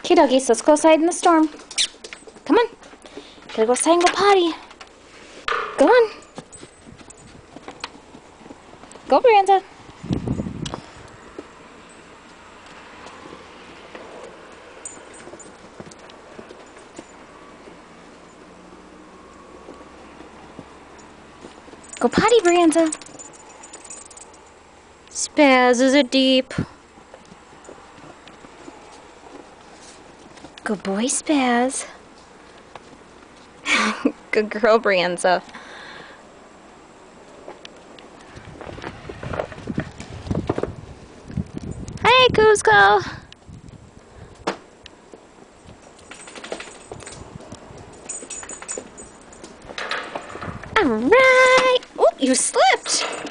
Okay, doggies, let's go outside in the storm. Come on. Gotta go outside and go potty. Go on. Go, Brienza. Go potty, Brienza. Spazz, is it deep? Good boy, Spazz. Good girl, Brienza. Hey, Kuzco. All right. Oh, you slipped.